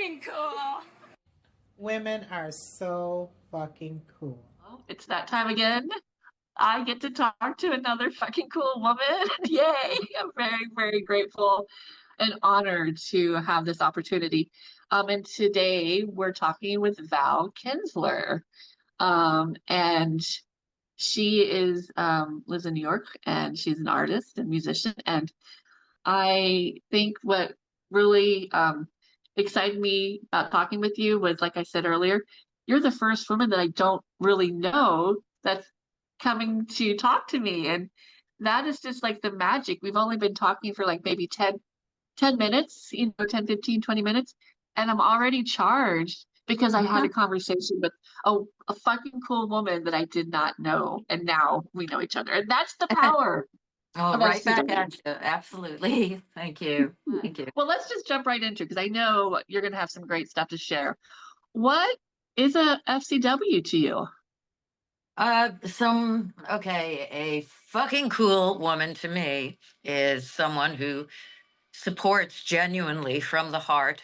fucking cool. Women are so fucking cool. It's that time again. I get to talk to another fucking cool woman. Yay! I'm very, very grateful and honored to have this opportunity. And today we're talking with Val Kinzler. And she is lives in New York, and she's an artist and musician. And I think what really excited me about talking with you was, like I said earlier, you're the first woman that I don't really know that's coming to talk to me. And that is just like the magic. We've only been talking for like maybe 10 minutes, 10, 15, 20 minutes. And I'm already charged because I had a conversation with a fucking cool woman that I did not know. And now we know each other. And that's the power. Oh, right back at you. Absolutely. Thank you. Thank you. Well, let's just jump right into it because I know you're going to have some great stuff to share. What is a FCW to you? A fucking cool woman to me is someone who supports genuinely from the heart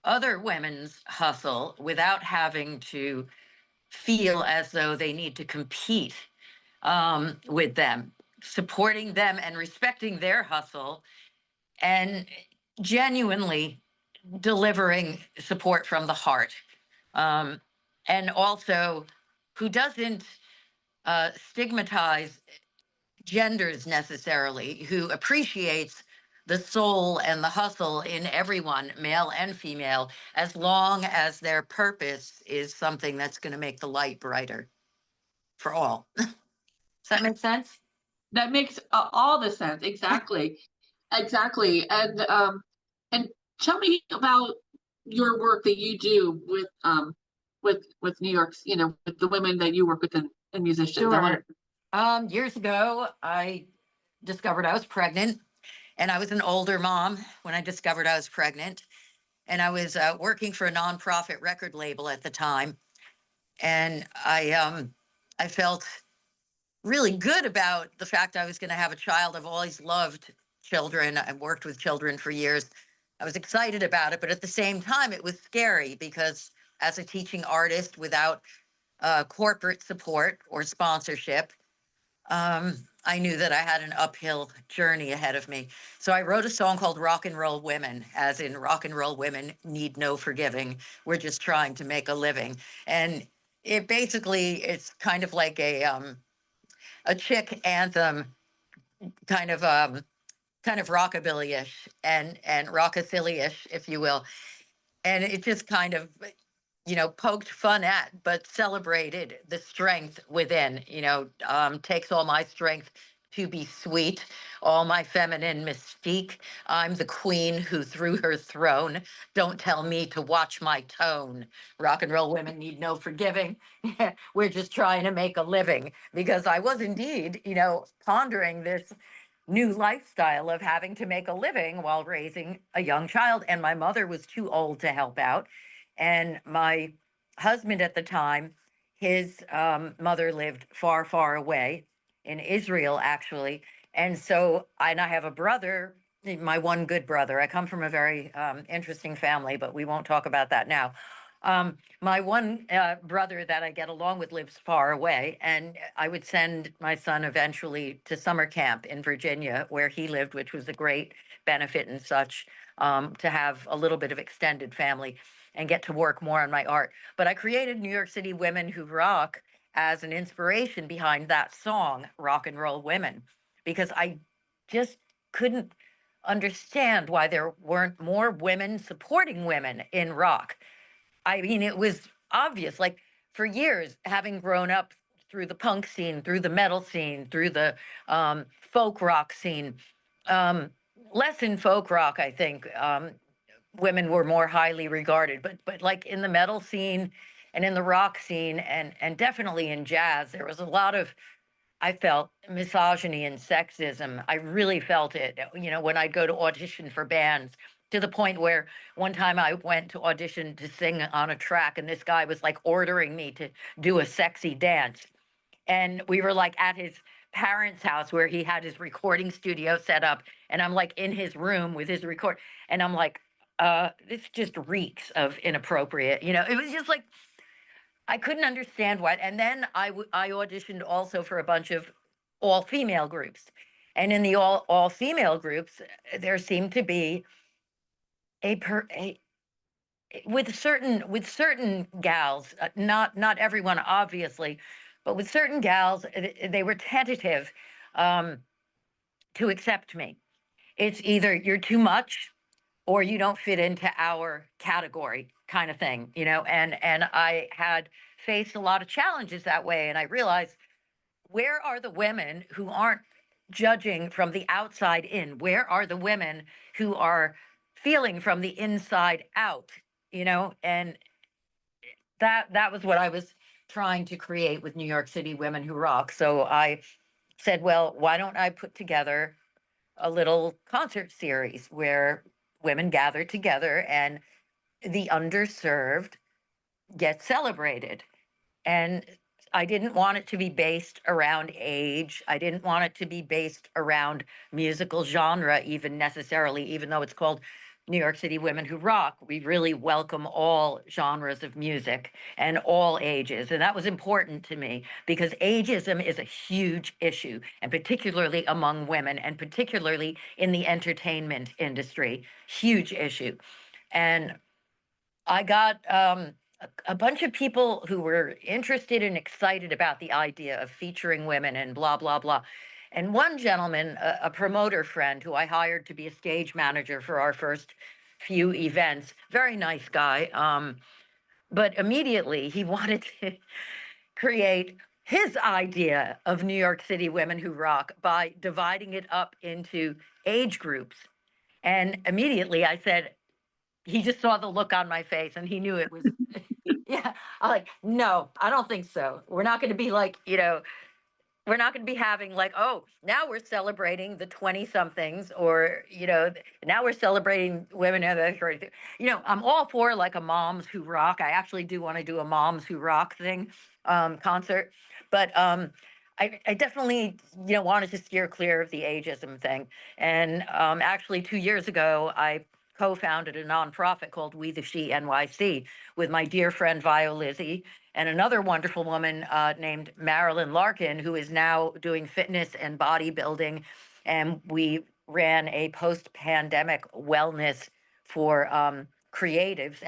other women's hustle without having to feel as though they need to compete with them, supporting them and respecting their hustle and genuinely delivering support from the heart. And also who doesn't stigmatize genders necessarily, who appreciates the soul and the hustle in everyone, male and female, as long as their purpose is something that's going to make the light brighter for all. Does that make sense? That makes all the sense. Exactly. Exactly. And tell me about your work that you do with New York's, with the women that you work with and musicians. Sure. Years ago, I discovered I was pregnant, and I was an older mom when I discovered I was pregnant, and I was working for a nonprofit record label at the time, and I felt really good about the fact I was going to have a child. I've always loved children. I've worked with children for years. I was excited about it, but at the same time, it was scary because as a teaching artist without corporate support or sponsorship, I knew that I had an uphill journey ahead of me. So I wrote a song called Rock and Roll Women, as in rock and roll women need no forgiving. We're just trying to make a living. And it basically, it's kind of like a chick anthem, kind of rockabilly-ish and rockacilly-ish, if you will. And it just kind of poked fun at, but celebrated the strength within, takes all my strength to be sweet, all my feminine mystique. I'm the queen who threw her throne. Don't tell me to watch my tone. Rock and roll women need no forgiving. We're just trying to make a living, because I was indeed, pondering this new lifestyle of having to make a living while raising a young child. And my mother was too old to help out. And my husband at the time, his mother lived far, far away in Israel, actually. And so, and I have a brother, my one good brother. I come from a very interesting family, but we won't talk about that now. My one brother that I get along with lives far away, and I would send my son eventually to summer camp in Virginia, where he lived, which was a great benefit and such, to have a little bit of extended family and get to work more on my art. But I created New York City Women Who Rock as an inspiration behind that song, Rock and Roll Women, because I just couldn't understand why there weren't more women supporting women in rock. I mean, it was obvious, like for years, having grown up through the punk scene, through the metal scene, through the folk rock scene, less in folk rock, I think. Women were more highly regarded, but like in the metal scene and in the rock scene and definitely in jazz, there was a lot of, I felt, misogyny and sexism. I really felt it, when I'd go to audition for bands, to the point where one time I went to audition to sing on a track, and this guy was like ordering me to do a sexy dance. And we were like at his parents' house where he had his recording studio set up, and I'm like in his room with his record, and I'm like, this just reeks of inappropriate. It was just like I couldn't understand what. And then I auditioned also for a bunch of all female groups, and in the all female groups, there seemed to be a per a with certain gals, not everyone obviously, but with certain gals, they were tentative um, to accept me. It's either you're too much or you don't fit into our category kind of thing, and I had faced a lot of challenges that way, and I realized, where are the women who aren't judging from the outside in? Where are the women who are feeling from the inside out? And that was what I was trying to create with New York City Women Who Rock. So I said, well, why don't I put together a little concert series where women gather together and the underserved get celebrated. And I didn't want it to be based around age. I didn't want it to be based around musical genre, even necessarily, even though it's called New York City Women Who Rock. We really welcome all genres of music and all ages. And that was important to me because ageism is a huge issue, and particularly among women, and particularly in the entertainment industry, huge issue. And I got a bunch of people who were interested and excited about the idea of featuring women and blah, blah, blah. And one gentleman, a promoter friend who I hired to be a stage manager for our first few events, very nice guy. But immediately he wanted to create his idea of New York City Women Who Rock by dividing it up into age groups. And immediately I said, he just saw the look on my face and he knew it was, yeah. I'm like, no, I don't think so. We're not going to be like, we're not going to be having like, oh, now we're celebrating the 20 somethings, or, now we're celebrating women. I'm all for like a Moms Who Rock. I actually do want to do a Moms Who Rock thing, concert. But I definitely, wanted to steer clear of the ageism thing. And actually 2 years ago, I co-founded a nonprofit called We the She NYC with my dear friend Vio Lizzie and another wonderful woman named Marilyn Larkin, who is now doing fitness and bodybuilding. And we ran a post-pandemic wellness for creatives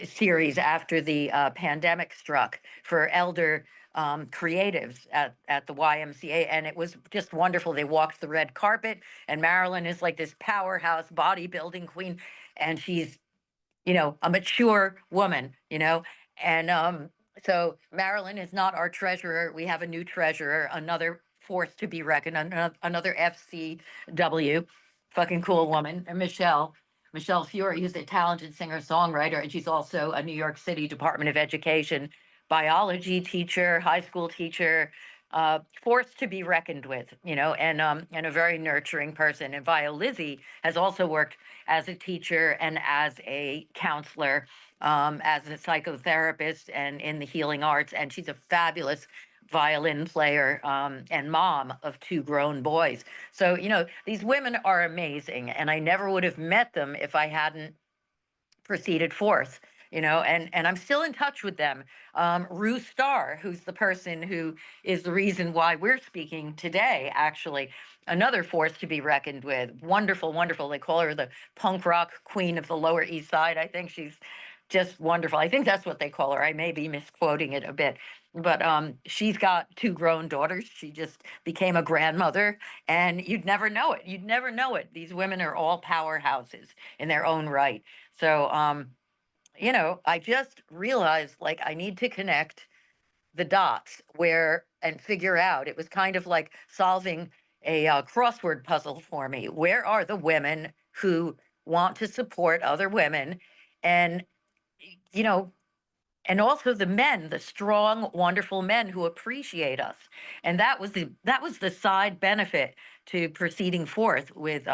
series after the pandemic struck, for elder creatives at the YMCA. And it was just wonderful. They walked the red carpet, and Marilyn is like this powerhouse bodybuilding queen. And she's, a mature woman, and so Marilyn is not our treasurer. We have a new treasurer, another force to be reckoned, another FCW, fucking cool woman, and Michelle Fury, who's a talented singer-songwriter, and she's also a New York City Department of Education biology teacher, high school teacher, force to be reckoned with, and a very nurturing person. And Vio Lizzie has also worked as a teacher and as a counselor, as a psychotherapist, and in the healing arts. And she's a fabulous violin player, and mom of two grown boys. So, these women are amazing. And I never would have met them if I hadn't proceeded forth, and I'm still in touch with them. Rue Starr, who's the person who is the reason why we're speaking today, actually, another force to be reckoned with. Wonderful, wonderful. They call her the punk rock queen of the Lower East Side. I think she's just wonderful. I think that's what they call her. I may be misquoting it a bit. But she's got two grown daughters. She just became a grandmother, and you'd never know it. You'd never know it. These women are all powerhouses in their own right. So, I just realized like I need to connect the dots and figure out. It was kind of like solving a crossword puzzle for me. Where are the women who want to support other women? And, you know, and also the men, the strong, wonderful men who appreciate us. And that was the side benefit to proceeding forth with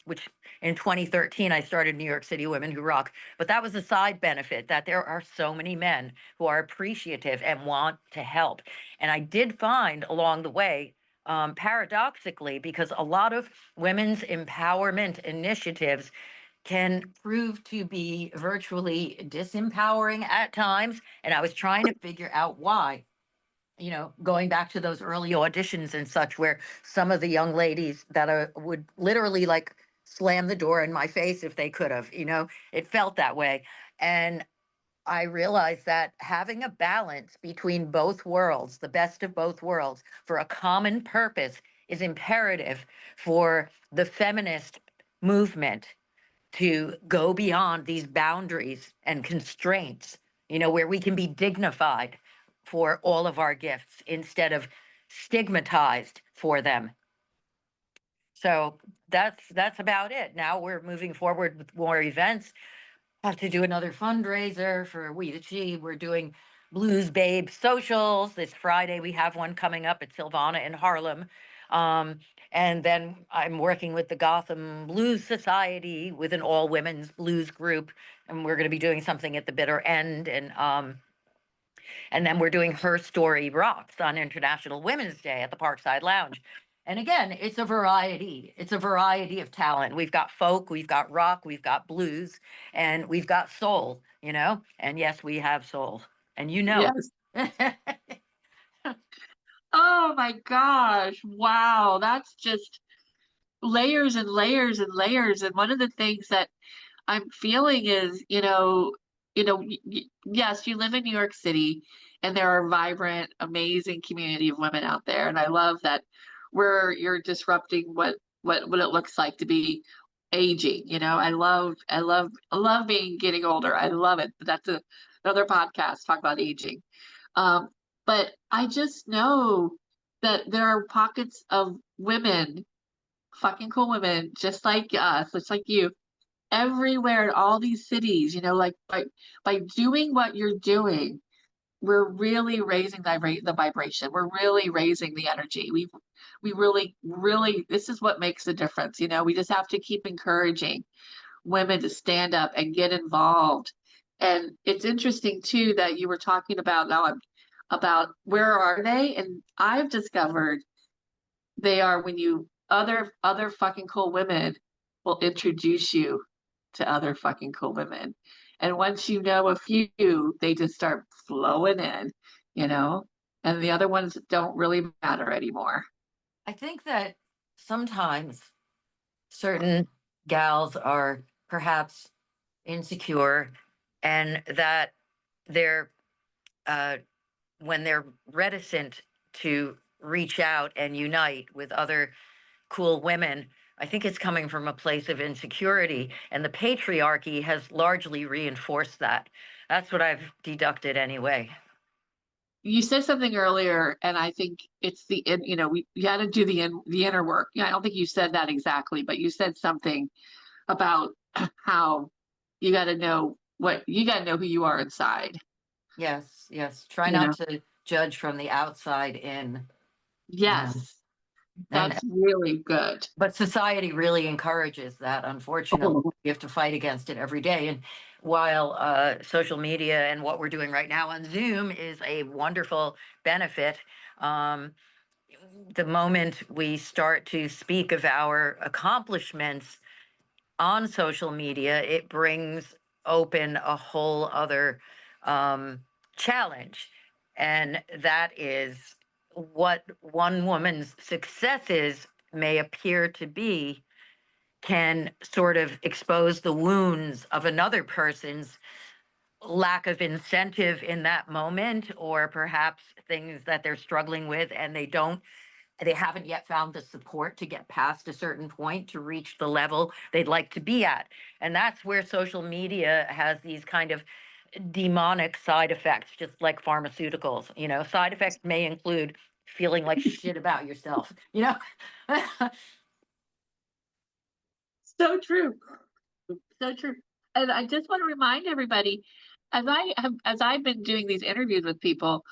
which in 2013 I started New York City Women Who Rock. But that was the side benefit, that there are so many men who are appreciative and want to help. And I did find along the way, paradoxically, because a lot of women's empowerment initiatives can prove to be virtually disempowering at times. And I was trying to figure out why, going back to those early auditions and such, where some of the young ladies that would literally like slam the door in my face if they could have, it felt that way. And I realized that having a balance between both worlds, the best of both worlds, for a common purpose is imperative for the feminist movement to go beyond these boundaries and constraints, where we can be dignified for all of our gifts instead of stigmatized for them. So that's about it. Now we're moving forward with more events. Have to do another fundraiser for We the Chi. We're doing Blues Babe socials. This Friday we have one coming up at Silvana in Harlem. And then I'm working with the Gotham Blues Society with an all women's blues group. And we're going to be doing something at the bitter end. And then we're doing Her Story Rocks on International Women's Day at the Parkside Lounge. And again, it's a variety. It's a variety of talent. We've got folk, we've got rock, we've got blues, and we've got soul, And yes, we have soul. And you know Yes. it. Oh my gosh. Wow. That's just layers and layers and layers. And one of the things that I'm feeling is, yes, you live in New York City and there are vibrant, amazing community of women out there. And I love that you're disrupting what it looks like to be aging. I love getting older. I love it. That's another podcast, talk about aging. But I just know that there are pockets of women, fucking cool women, just like us, just like you, everywhere in all these cities, like by doing what you're doing, we're really raising the vibration. We're really raising the energy. We really, really, this is what makes the difference. We just have to keep encouraging women to stand up and get involved. And it's interesting too that you were talking about about where are they? And I've discovered they are when other fucking cool women will introduce you to other fucking cool women. And once you know a few, they just start flowing in, and the other ones don't really matter anymore. I think that sometimes certain gals are perhaps insecure, and that they're when they're reticent to reach out and unite with other cool women, I think it's coming from a place of insecurity, and the patriarchy has largely reinforced that. That's what I've deducted anyway. You said something earlier, and I think it's you got to do the inner work. I don't think you said that exactly, but you said something about how you got to know who you are inside. Yes, yes. Try not to judge from the outside in. Yes, And that's really good. but society really encourages that. Unfortunately, Oh. we have to fight against it every day. And while social media and what we're doing right now on Zoom is a wonderful benefit, the moment we start to speak of our accomplishments on social media, it brings open a whole other challenge. And that is what one woman's successes may appear to be can sort of expose the wounds of another person's lack of incentive in that moment, or perhaps things that they're struggling with and they haven't yet found the support to get past a certain point to reach the level they'd like to be at. And that's where social media has these kind of demonic side effects, just like pharmaceuticals. Side effects may include feeling like shit about yourself, So true. So true. And I just want to remind everybody, as I've been doing these interviews with people,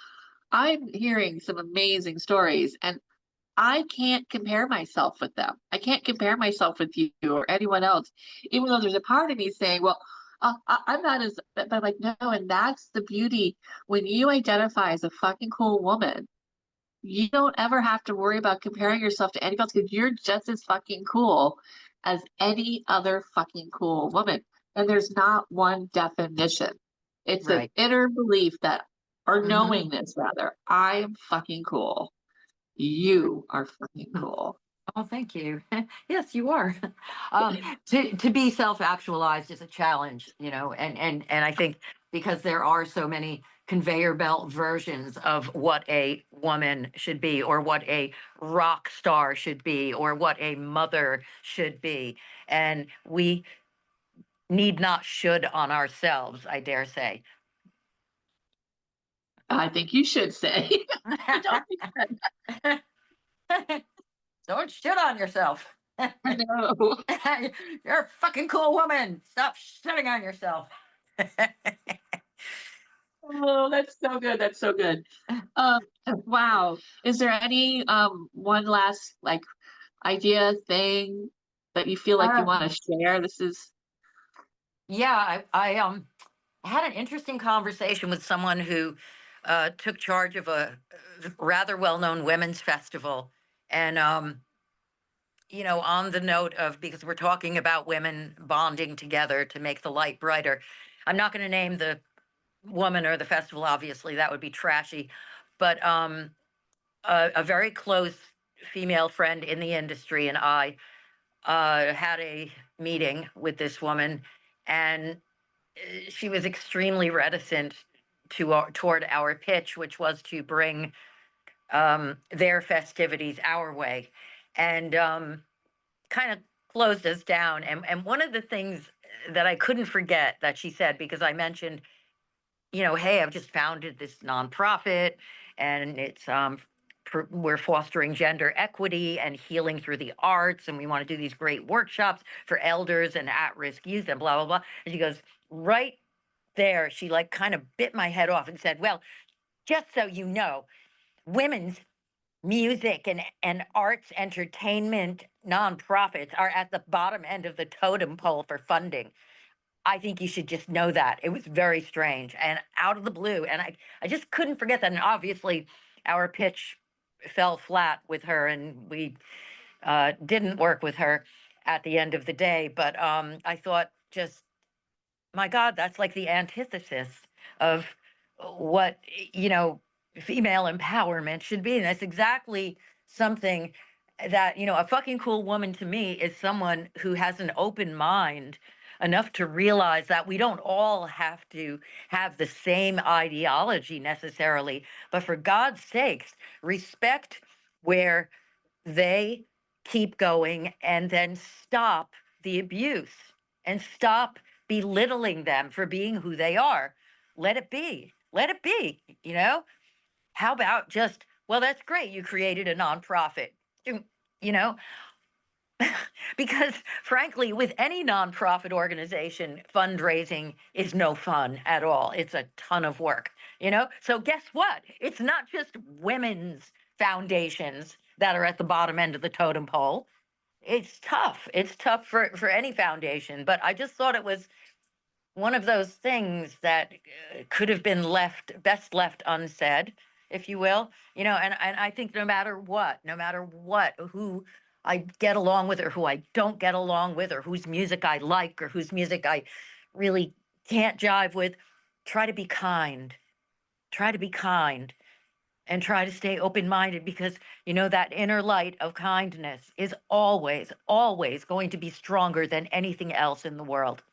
I'm hearing some amazing stories, and I can't compare myself with them. I can't compare myself with you or anyone else, even though there's a part of me saying, well, I'm not as, but I'm like, no, and that's the beauty. When you identify as a fucking cool woman, you don't ever have to worry about comparing yourself to anybody else because you're just as fucking cool. as any other fucking cool woman. And there's not one definition. It's an Right. inner belief that, or Hmm. knowingness rather, I am fucking cool. You are fucking cool. Oh, thank you. Yes, you are. Um, to be self-actualized is a challenge, and I think because there are so many conveyor belt versions of what a woman should be, or what a rock star should be, or what a mother should be, and we need not should on ourselves, I dare say. I think you should say. I don't think Don't shit on yourself. I know. You're a fucking cool woman. Stop shitting on yourself. Oh, that's so good. That's so good. Um, wow. Is there any one last like idea thing that you feel like you Uh, want to share? This is yeah, I had an interesting conversation with someone who took charge of a rather well-known women's festival, and on the note of, because we're talking about women bonding together to make the light brighter, I'm not going to name the woman or the festival, obviously, that would be trashy, but a very close female friend in the industry and I had a meeting with this woman, and she was extremely reticent toward our pitch, which was to bring their festivities our way, and kind of closed us down. And one of the things that I couldn't forget that she said, because I mentioned, hey, I've just founded this nonprofit, and it's we're fostering gender equity and healing through the arts, and we want to do these great workshops for elders and at-risk youth, and blah blah blah. And she goes, right there, she like kind of bit my head off and said, well, just so you know, women's music and arts entertainment nonprofits are at the bottom end of the totem pole for funding. I think you should just know that. It was very strange and out of the blue. And I just couldn't forget that. And obviously, our pitch fell flat with her, and we didn't work with her at the end of the day. But I thought, just, my God, that's like the antithesis of what, female empowerment should be. And that's exactly something that, a fucking cool woman to me is someone who has an open mind enough to realize that we don't all have to have the same ideology necessarily, but for God's sakes, respect where they keep going, and then stop the abuse and stop belittling them for being who they are. Let it be. Let it be. How about just, well, that's great. You created a nonprofit. You know, because frankly, with any nonprofit organization, fundraising is no fun at all. It's a ton of work. So guess what? It's not just women's foundations that are at the bottom end of the totem pole. It's tough. It's tough for any foundation. But I just thought it was one of those things that could have been best left unsaid, if you will. And I think no matter what, who I get along with or who I don't get along with, or whose music I like or whose music I really can't jive with, try to be kind. Try to be kind and try to stay open minded, because that inner light of kindness is always, always going to be stronger than anything else in the world.